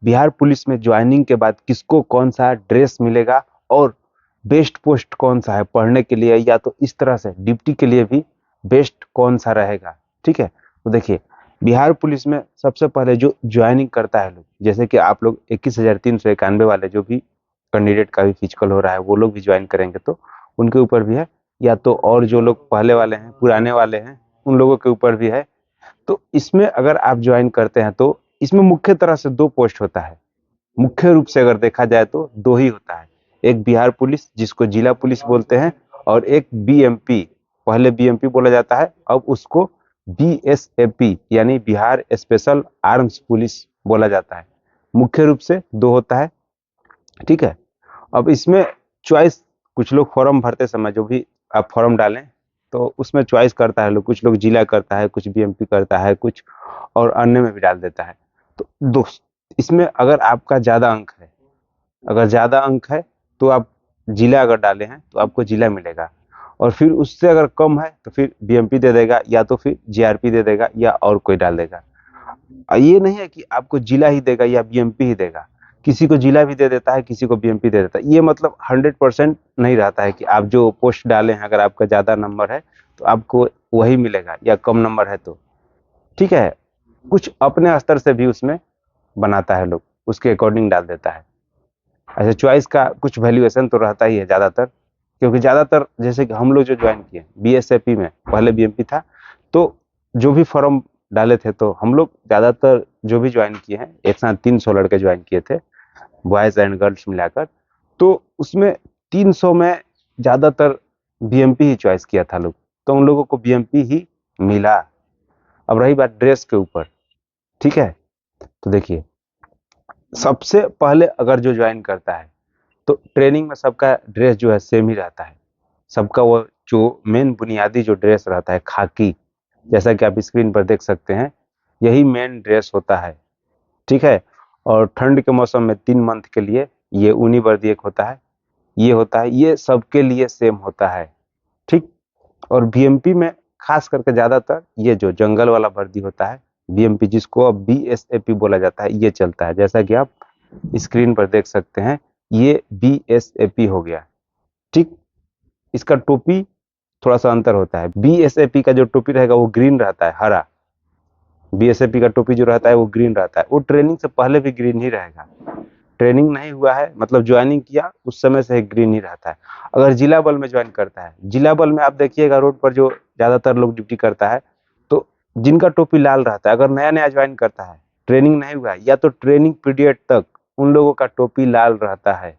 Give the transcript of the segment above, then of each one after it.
Bihar police में joining के बाद किसको कौन सा ड्रेस मिलेगा और बेस्ट पोस्ट कौन सा है पढ़ने के लिए, या तो इस तरह से ड्यूटी के लिए भी बेस्ट कौन सा रहेगा। ठीक है, तो देखिए बिहार पुलिस में सबसे पहले जो ज्वाइनिंग करता है लोग, जैसे कि आप लोग 21,391 वाले जो भी कैंडिडेट का भी फिजिकल हो रहा है वो लोग भी ज्वाइन करेंगे तो उनके ऊपर भी है, या तो और जो लोग पहले वाले हैं पुराने वाले हैं उन लोगों के ऊपर भी है। तो इसमें अगर आप ज्वाइन करते हैं तो इसमें मुख्य तरह से दो पोस्ट होता है। मुख्य रूप से अगर देखा जाए तो दो ही होता है, एक बिहार पुलिस जिसको जिला पुलिस बोलते हैं, और एक बीएमपी, पहले बीएमपी बोला जाता है अब उसको बीएसएपी यानी बिहार स्पेशल आर्म्स पुलिस बोला जाता है। मुख्य रूप से दो होता है। ठीक है, अब इसमें चॉइस, कुछ लोग फॉर्म भरते समय जो भी आप फॉर्म डालें तो उसमें चॉइस करता है लोग, कुछ लोग जिला करता है, कुछ बीएमपी करता है, कुछ और अन्य में भी डाल देता है। तो दोस्त इसमें अगर आपका ज्यादा अंक है, अगर ज्यादा अंक है तो आप जिला अगर डाले हैं तो आपको जिला मिलेगा, और फिर उससे अगर कम है तो फिर बीएमपी दे देगा या तो फिर जीआरपी दे देगा या और कोई डाल देगा। ये नहीं है कि आपको जिला ही देगा या बीएमपी ही देगा, किसी को जिला भी दे देता है, किसी को बीएमपी दे देता है। ये मतलब 100% नहीं रहता है कि आप जो पोस्ट डाले हैं अगर आपका ज्यादा नंबर है तो आपको वही मिलेगा या कम नंबर है तो। ठीक है, कुछ अपने स्तर से भी उसमें बनाता है लोग, उसके अकॉर्डिंग डाल देता है। ऐसे चॉइस का कुछ वैल्यूएशन तो रहता ही है ज्यादातर, क्योंकि ज्यादातर जैसे कि हम लोग जो ज्वाइन किए बीएसएपी में, पहले बीएमपी था, तो जो भी फॉर्म डाले थे तो हम लोग ज्यादातर जो भी ज्वाइन किए हैं एक साथ 300 लड़के ज्वाइन किए थे, बॉयज एंड गर्ल्स मिलाकर। तो उसमें 300 में ज्यादातर बीएमपी ही चॉइस किया था लोग, तो उन लोगों को बीएमपी ही मिला। अब रही बात ड्रेस के ऊपर, ठीक है, तो देखिए सबसे पहले अगर जो ज्वाइन करता है तो ट्रेनिंग में सबका ड्रेस जो है सेम ही रहता है। सबका वो जो मेन बुनियादी जो ड्रेस रहता है खाकी, जैसा कि आप स्क्रीन पर देख सकते हैं, यही मेन ड्रेस होता है। ठीक है, और ठंड के मौसम में 3 मंथ के लिए ये ऊनी वर्दी एक होता है, ये होता है, ये सबके लिए सेम होता है। ठीक, और बीएमपी में खास करके ज्यादातर ये जो जंगल वाला वर्दी होता है बीएमपी, जिसको अब बीएसएपी बोला जाता है, ये चलता है। जैसा कि आप स्क्रीन पर देख सकते हैं ये बीएसएपी हो गया। ठीक, इसका टोपी थोड़ा सा अंतर होता है, बीएसएपी का जो टोपी रहेगा वो ग्रीन रहता है, हरा। बीएसएपी का टोपी जो रहता है वो ग्रीन रहता है, वो ट्रेनिंग से पहले भी ग्रीन ही रहेगा। ट्रेनिंग नहीं हुआ है मतलब ज्वाइनिंग किया उस समय से ग्रीन ही रहता है। अगर जिला बल में ज्वाइन करता है, जिला बल में आप देखिएगा रोड पर जो ज्यादातर लोग ड्यूटी करता है तो जिनका टोपी लाल रहता है, अगर नया नया ज्वाइन करता है, ट्रेनिंग नहीं हुआ है, या तो ट्रेनिंग पीरियड तक उन लोगों का टोपी लाल रहता है,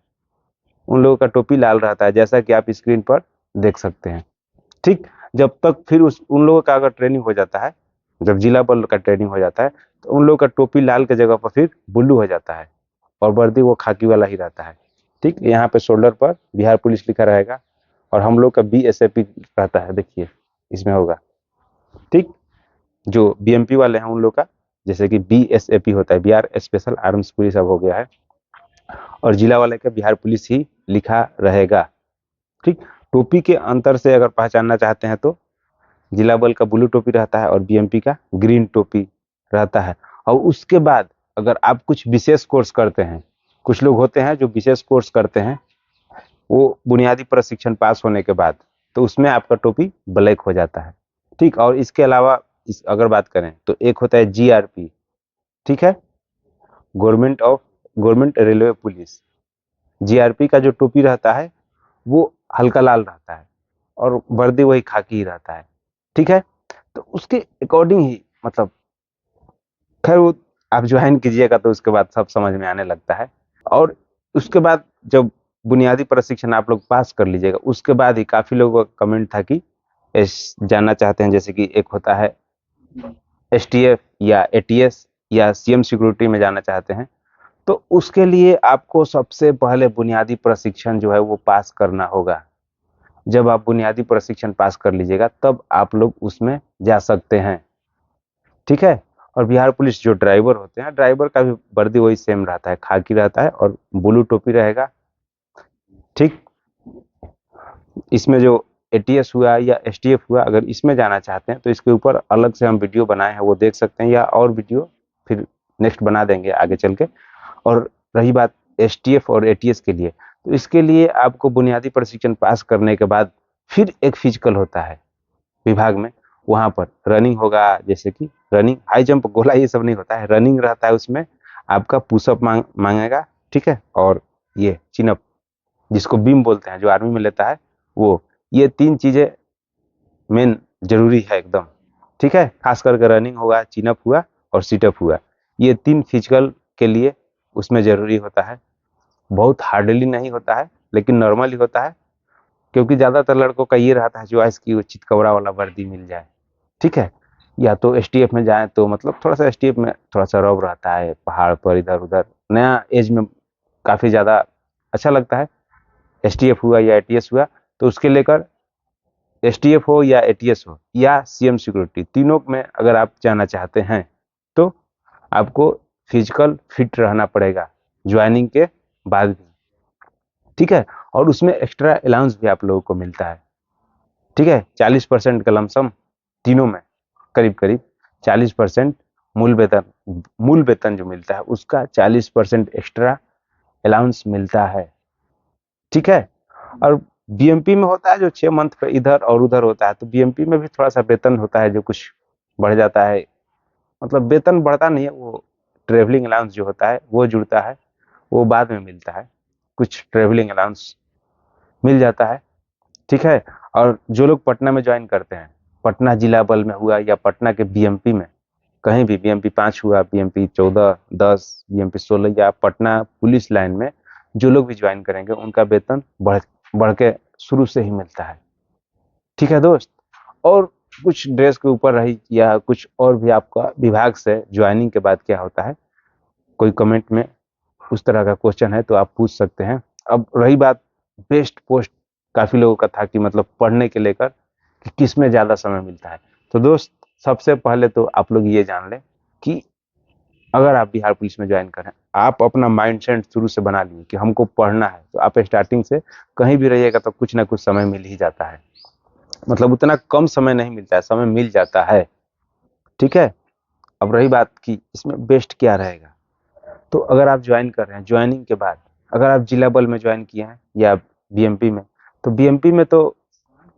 उन लोगों का टोपी लाल रहता है, जैसा कि आप स्क्रीन पर देख सकते हैं। ठीक, जब तक फिर उन लोगों का अगर ट्रेनिंग हो जाता है, जब जिला बल का ट्रेनिंग हो जाता है तो उन लोगों का टोपी लाल के जगह पर फिर ब्लू हो जाता है, और वर्दी वो खाकी वाला ही रहता है। ठीक, यहाँ पे शोल्डर पर बिहार पुलिस लिखा रहेगा, और हम लोग का बीएसएपी रहता है, देखिए इसमें होगा। ठीक, जो बीएमपी वाले हैं उन लोग का जैसे कि बीएसएपी होता है, बिहार स्पेशल आर्म्स पुलिस अब हो गया है, और जिला वाले का बिहार पुलिस ही लिखा रहेगा। ठीक, टोपी के अंतर से अगर पहचानना चाहते हैं तो जिला बल का ब्लू टोपी रहता है और बीएमपी का ग्रीन टोपी रहता है। और उसके बाद अगर आप कुछ विशेष कोर्स करते हैं, कुछ लोग होते हैं जो विशेष कोर्स करते हैं, वो बुनियादी प्रशिक्षण पास होने के बाद, तो उसमें आपका टोपी ब्लैक हो जाता है। ठीक, और इसके अलावा अगर बात करें तो एक होता है जीआरपी, ठीक है, गवर्नमेंट रेलवे पुलिस। जीआरपी का जो टोपी रहता है वो हल्का लाल रहता है और वर्दी वही खाकी ही रहता है। ठीक है, तो उसके अकॉर्डिंग ही मतलब, खैर वो आप ज्वाइन कीजिएगा तो उसके बाद सब समझ में आने लगता है। और उसके बाद जब बुनियादी प्रशिक्षण आप लोग पास कर लीजिएगा उसके बाद ही काफी लोगों का कमेंट था कि जानना चाहते हैं, जैसे कि एक होता है एसटीएफ या एटीएस या सीएम सिक्योरिटी में जाना चाहते हैं, तो उसके लिए आपको सबसे पहले बुनियादी प्रशिक्षण जो है वो पास करना होगा। जब आप बुनियादी प्रशिक्षण पास कर लीजिएगा तब आप लोग उसमें जा सकते हैं। ठीक है, और बिहार पुलिस जो ड्राइवर होते हैं, ड्राइवर का भी वर्दी वही सेम रहता है, खाकी रहता है और ब्लू टोपी रहेगा। ठीक, इसमें जो एटीएस हुआ या एसटीएफ हुआ, अगर इसमें जाना चाहते हैं तो इसके ऊपर अलग से हम वीडियो बनाए हैं, वो देख सकते हैं, या और वीडियो फिर नेक्स्ट बना देंगे आगे चल के। और रही बात एसटीएफ और एटीएस के लिए, तो इसके लिए आपको बुनियादी प्रशिक्षण पास करने के बाद फिर एक फिजिकल होता है विभाग में। वहां पर रनिंग होगा, जैसे कि रनिंग, हाई जंप, गोला, ये सब नहीं होता है, रनिंग रहता है उसमें। आपका पुशअप मांगेगा, ठीक है, और ये चिनअप, जिसको बीम बोलते हैं, जो आर्मी में लेता है वो। ये 3 चीजें मेन जरूरी है एकदम, ठीक है। खास करके रनिंग होगा, चिनअप हुआ और सीटअप हुआ, ये 3 फिजिकल के लिए उसमें जरूरी होता है। बहुत हार्डली नहीं होता है, लेकिन नॉर्मली होता है, क्योंकि ज्यादातर लड़कों का ये रहता है चॉइस की वो चितकबरा वाला वर्दी मिल जाए, ठीक है। या तो एसटीएफ में जाए तो मतलब थोड़ा सा एसटीएफ में थोड़ा सा रौब रहता है, पहाड़ पर इधर उधर, नया एज में काफी ज्यादा अच्छा लगता है। एसटीएफ हुआ या एटीएस हुआ, तो उसके लेकर एसटीएफ हो या एटीएस हो या सीएम सिक्योरिटी, तीनों में अगर आप जाना चाहते हैं तो आपको फिजिकल फिट रहना पड़ेगा ज्वाइनिंग के बाद भी, ठीक है। और उसमें एक्स्ट्रा अलाउंस भी आप लोगों को मिलता है, ठीक है। 40% का लमसम तीनों में, करीब करीब 40% मूल वेतन जो मिलता है उसका 40% एक्स्ट्रा अलाउंस मिलता है, ठीक है। और बीएमपी में होता है जो 6 मंथ पे इधर और उधर होता है, तो बीएमपी में भी थोड़ा सा वेतन होता है जो कुछ बढ़ जाता है, मतलब वेतन बढ़ता नहीं है, वो ट्रेवलिंग अलाउंस जो होता है वो जुड़ता है, वो बाद में मिलता है, कुछ ट्रेवलिंग अलाउंस मिल जाता है, ठीक है। और जो लोग पटना में ज्वाइन करते हैं, पटना जिला बल में हुआ या पटना के बीएमपी में, कहीं भी बीएमपी 5 हुआ, बीएमपी 14, 10, बीएमपी 16 या पटना पुलिस लाइन में जो लोग भी ज्वाइन करेंगे उनका वेतन बढ़ बढ़ के शुरू से ही मिलता है, ठीक है दोस्त। और कुछ ड्रेस के ऊपर रही या कुछ और भी आपका विभाग से ज्वाइनिंग के बाद क्या होता है, कोई कमेंट में उस तरह का क्वेश्चन है तो आप पूछ सकते हैं। अब रही बात बेस्ट पोस्ट, काफी लोगों का था कि मतलब पढ़ने के लेकर कि किस में ज्यादा समय मिलता है। तो दोस्त, सबसे पहले तो आप लोग ये जान लें कि अगर आप बिहार पुलिस में ज्वाइन करें, आप अपना माइंड सेट शुरू से बना लिए कि हमको पढ़ना है, तो आप स्टार्टिंग से कहीं भी रहिएगा तो कुछ ना कुछ समय मिल ही जाता है, मतलब उतना कम समय नहीं मिलता है, समय मिल जाता है, ठीक है। अब रही बात कि इसमें बेस्ट क्या रहेगा, तो अगर आप ज्वाइन कर रहे हैं, ज्वाइनिंग के बाद अगर आप जिला बल में ज्वाइन किए हैं या बीएमपी में, तो बीएमपी में तो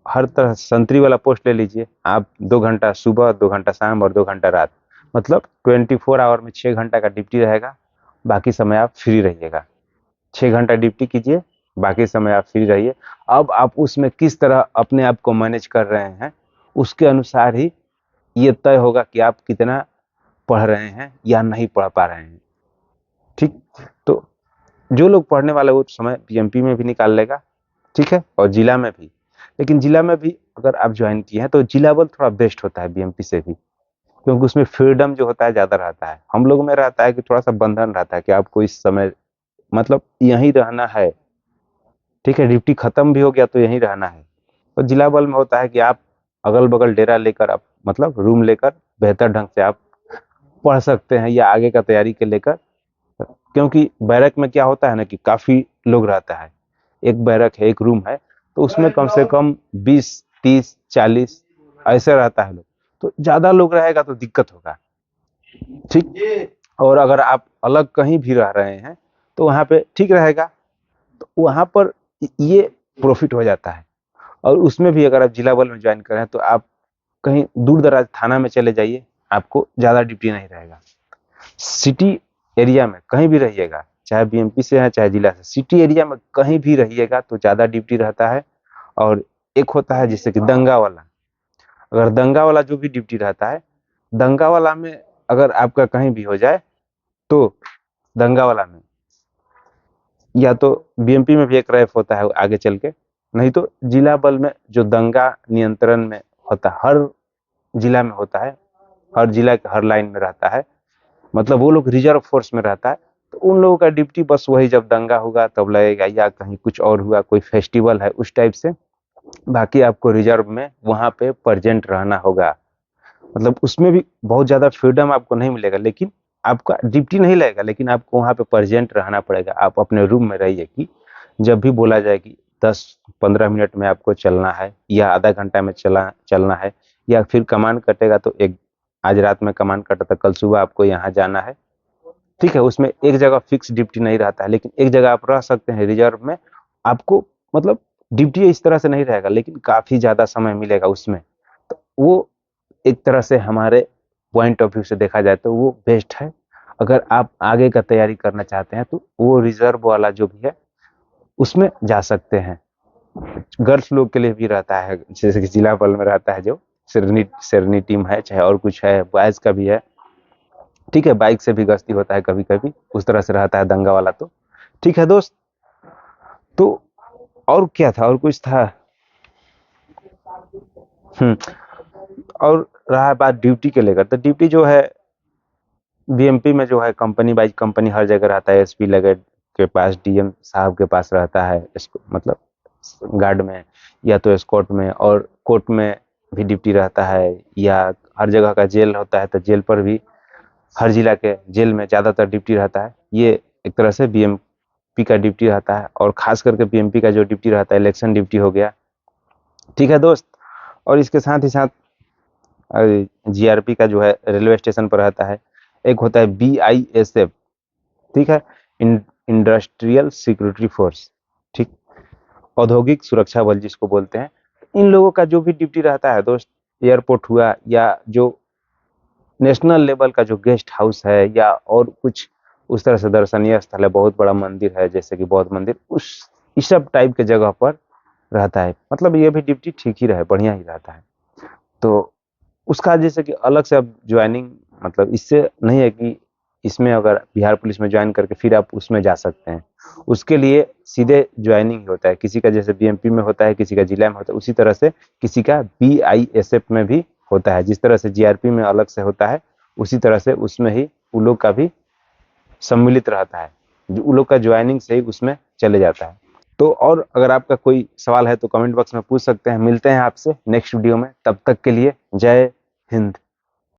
हर तरह संतरी वाला पोस्ट ले लीजिए आप, 2 घंटा सुबह, 2 घंटा शाम और 2 घंटा रात, मतलब 24 आवर में 6 घंटा का ड्यूटी रहेगा, बाकी समय आप फ्री रहिएगा। 6 घंटा ड्यूटी कीजिए, बाकी समय आप फ्री रहिए। अब आप उसमें किस तरह अपने आप को मैनेज कर रहे हैं, उसके अनुसार ही ये तय होगा कि आप कितना पढ़ रहे हैं या नहीं पढ़ पा रहे हैं, ठीक। तो जो लोग पढ़ने वाले वो समय बीएमपी में भी निकाल लेगा, ठीक है, और जिला में भी। लेकिन जिला में भी अगर आप ज्वाइन किए हैं तो जिला बल थोड़ा बेस्ट होता है बीएमपी से भी, क्योंकि उसमें फ्रीडम जो होता है ज्यादा रहता है। हम लोग में रहता है कि थोड़ा सा बंधन रहता है कि आपको इस समय मतलब यहीं रहना है, ठीक है, ड्यूटी खत्म भी हो गया तो यहीं रहना है। और जिला बल में होता है कि आप अगल बगल डेरा लेकर, आप मतलब रूम लेकर बेहतर ढंग से आप पढ़ सकते हैं या आगे का तैयारी के लेकर, क्योंकि बैरक में क्या होता है ना कि काफी लोग रहता है, एक बैरक है, एक रूम है, तो उसमें कम से कम 20, 30, 40 ऐसे रहता है लोग, तो ज्यादा लोग रहेगा तो दिक्कत होगा, ठीक। और अगर आप अलग कहीं भी रह रहे हैं तो वहां पे ठीक रहेगा, तो वहां पर ये प्रॉफिट हो जाता है। और उसमें भी अगर आप जिला बल में ज्वाइन करें तो आप कहीं दूर दराज थाना में चले जाइए, आपको ज्यादा ड्यूटी नहीं रहेगा। सिटी एरिया में कहीं भी रहिएगा, चाहे बीएमपी से है चाहे जिला से, सिटी एरिया में कहीं भी रहिएगा तो ज्यादा ड्यूटी रहता है। और एक होता है जैसे कि दंगा वाला, अगर दंगा वाला जो भी ड्यूटी रहता है, दंगा वाला में अगर आपका कहीं भी हो जाए तो दंगा वाला में या तो बीएमपी में भी एक रैफ होता है आगे चल के, नहीं तो जिला बल में जो दंगा नियंत्रण में होता है, हर जिला में होता है, हर जिला के हर लाइन में रहता है, मतलब वो लोग रिजर्व फोर्स में रहता है। तो उन लोगों का ड्यूटी बस वही जब दंगा होगा तब लगेगा, या कहीं कुछ और हुआ, कोई फेस्टिवल है उस टाइप से, बाकी आपको रिजर्व में वहां पे प्रेजेंट रहना होगा। मतलब उसमें भी बहुत ज्यादा फ्रीडम आपको नहीं मिलेगा, लेकिन आपका ड्यूटी नहीं लगेगा, लेकिन आपको वहां पे प्रेजेंट रहना पड़ेगा। आप अपने रूम में रहिए कि जब भी बोला जाए कि 10-15 मिनट में आपको चलना है या आधा घंटा में चलना है, या फिर कमांड कटेगा तो एक, आज रात में कमांड कटा था, कल सुबह आपको यहाँ जाना है, ठीक है, उसमें एक जगह फिक्स ड्यूटी नहीं रहता है, लेकिन एक जगह आप रह सकते हैं रिजर्व में। आपको मतलब ड्यूटी इस तरह से नहीं रहेगा, लेकिन काफी ज्यादा समय मिलेगा उसमें। तो वो एक तरह से हमारे पॉइंट ऑफ व्यू से देखा जाए तो वो बेस्ट है। अगर आप आगे का तैयारी करना चाहते हैं तो वो रिजर्व वाला जो भी है उसमें जा सकते हैं। गर्ल्स लोग के लिए भी रहता है, जैसे कि जिला बल में रहता है जो शेरनी शेरनी टीम है, चाहे और कुछ है, बॉयज का भी है। ठीक है, बाइक से भी गश्ती होता है कभी कभी, उस तरह से रहता है दंगा वाला। तो ठीक है दोस्त। तो और क्या था, और कुछ था? हम्म। और रहा बात ड्यूटी के लेकर, तो ड्यूटी जो है बीएमपी में जो है कंपनी बाई कंपनी हर जगह रहता है। एसपी लेवल के पास, डीएम साहब के पास रहता है इसको, मतलब गार्ड में या तो एस्कॉर्ट में, और कोर्ट में भी ड्यूटी रहता है, या हर जगह का जेल होता है तो जेल पर भी, हर जिला के जेल में ज्यादातर ड्यूटी रहता है। ये एक तरह से बीएमपी का ड्यूटी रहता है। और खास करके बीएमपी का जो ड्यूटी रहता है, इलेक्शन ड्यूटी हो गया। ठीक है दोस्त। और इसके साथ ही साथ जीआरपी का जो है रेलवे स्टेशन पर रहता है। एक होता है बीआईएसएफ, ठीक है, इंडस्ट्रियल सिक्योरिटी फोर्स, ठीक, औद्योगिक सुरक्षा बल जिसको बोलते हैं। इन लोगों का जो भी ड्यूटी रहता है दोस्त, एयरपोर्ट हुआ, या जो नेशनल लेवल का जो गेस्ट हाउस है, या और कुछ उस तरह से दर्शनीय स्थल है, बहुत बड़ा मंदिर है जैसे कि बौद्ध मंदिर, उस इस सब टाइप के जगह पर रहता है। मतलब ये भी ड्यूटी ठीक ही रहे, बढ़िया ही रहता है। तो उसका जैसे कि अलग से अब ज्वाइनिंग, मतलब इससे नहीं है कि इसमें अगर बिहार पुलिस में ज्वाइन करके फिर आप उसमें जा सकते हैं। उसके लिए सीधे ज्वाइनिंग होता है, किसी का जैसे बीएमपी में होता है, किसी का जिला में होता है, उसी तरह से किसी का बीआईएसएफ में भी होता है। जिस तरह से जीआरपी में अलग से होता है, उसी तरह से उसमें ही उन लोग का भी सम्मिलित रहता है। उन लोग का ज्वाइनिंग से ही उसमें चले जाता है। तो और अगर आपका कोई सवाल है तो कमेंट बॉक्स में पूछ सकते हैं। मिलते हैं आपसे नेक्स्ट वीडियो में, तब तक के लिए जय हिंद।